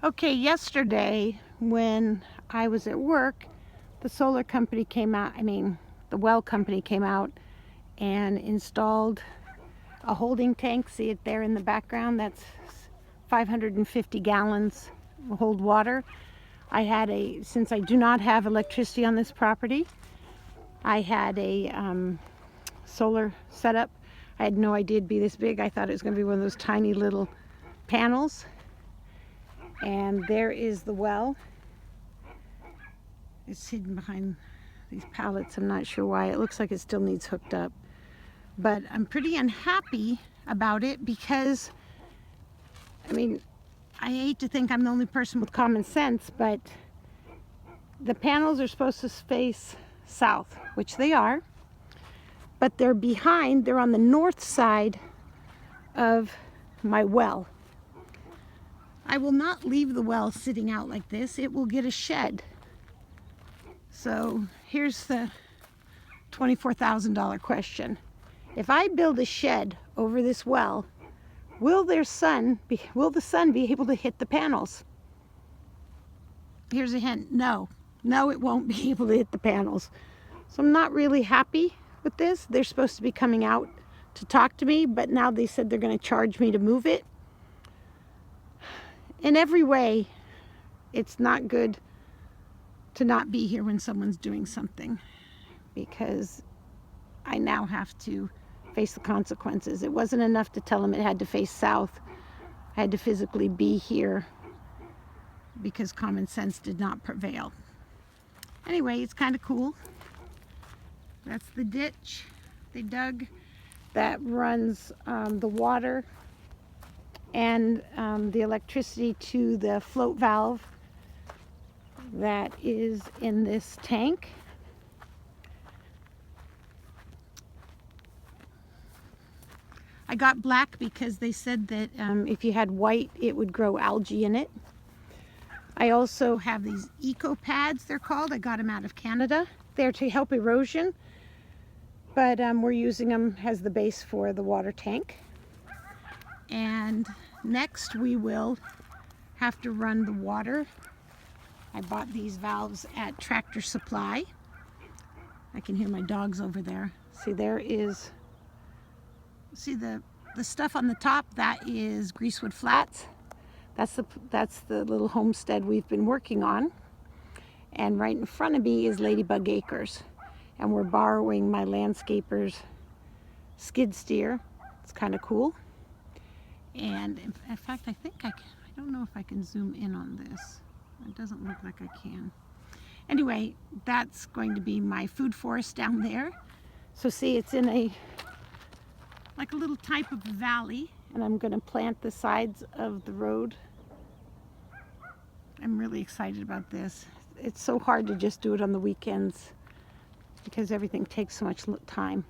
Okay, yesterday when I was at work, the solar company came out, the well company came out and installed a holding tank. See it there in the background? That's 550 gallons will hold water. Since I do not have electricity on this property, I had a solar setup. I had no idea it'd be this big. I thought it was going to be one of those tiny little panels. And there is the well. It's hidden behind these pallets. I'm not sure why. It looks like it still needs hooked up. But I'm pretty unhappy about it because, I hate to think I'm the only person with common sense, but the panels are supposed to face south, which they are, but they're on the north side of my well. I will not leave the well sitting out like this. It will get a shed. So here's the $24,000 question. If I build a shed over this well, will the sun be able to hit the panels? Here's a hint. No, it won't be able to hit the panels. So I'm not really happy with this. They're supposed to be coming out to talk to me, but now they said they're going to charge me to move it. In every way, it's not good to not be here when someone's doing something, because I now have to face the consequences. It wasn't enough to tell them it had to face south. I had to physically be here because common sense did not prevail. Anyway, it's kind of cool. That's the ditch they dug that runs the water and the electricity to the float valve that is in this tank. I got black because they said that if you had white, it would grow algae in it. I also have these eco pads, they're called. I got them out of Canada. They're to help erosion, but we're using them as the base for the water tank. And next we will have to run the water. I bought these valves at Tractor Supply. I can hear my dogs over there. See, the stuff on the top, that is Greasewood Flats. That's the little homestead we've been working on. And right in front of me is Ladybug Acres. And we're borrowing my landscaper's skid steer. It's kind of cool. And in fact, I don't know if I can zoom in on this. It doesn't look like I can. Anyway, that's going to be my food forest down there. So see, it's in like a little type of valley, and I'm going to plant the sides of the road. I'm really excited about this. It's so hard to just do it on the weekends because everything takes so much time.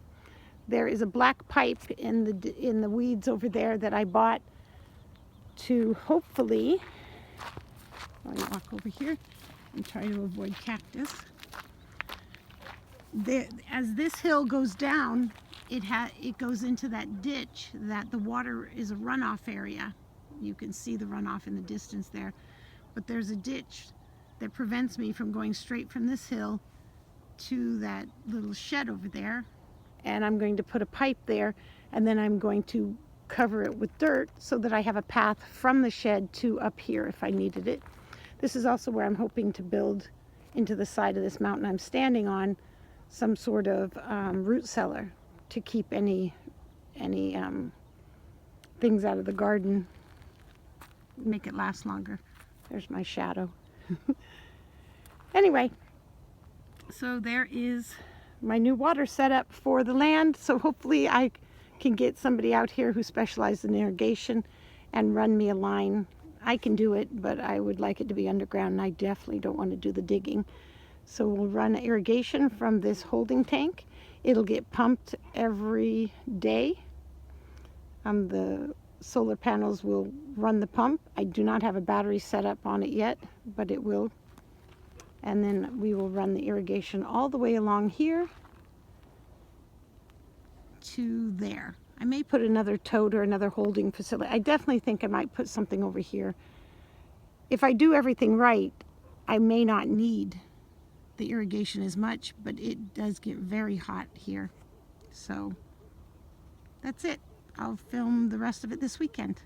There is a black pipe in the weeds over there that I bought to hopefully, let me walk over here and try to avoid cactus. As this hill goes down, it goes into that ditch that the water is a runoff area. You can see the runoff in the distance there, but there's a ditch that prevents me from going straight from this hill to that little shed over there. And I'm going to put a pipe there, and then I'm going to cover it with dirt so that I have a path from the shed to up here if I needed it. This is also where I'm hoping to build into the side of this mountain I'm standing on some sort of root cellar to keep any things out of the garden, make it last longer. There's my shadow. Anyway, so there is my new water setup for the land. So hopefully I can get somebody out here who specializes in irrigation and run me a line. I can do it, but I would like it to be underground, and I definitely don't want to do the digging. So we'll run irrigation from this holding tank. It'll get pumped every day. The solar panels will run the pump. I do not have a battery set up on it yet, but it will. And then we will run the irrigation all the way along here to there. I may put another tote or another holding facility. I definitely think I might put something over here if I do everything right, I may not need the irrigation as much, but it does get very hot here. So that's it. I'll film the rest of it this weekend.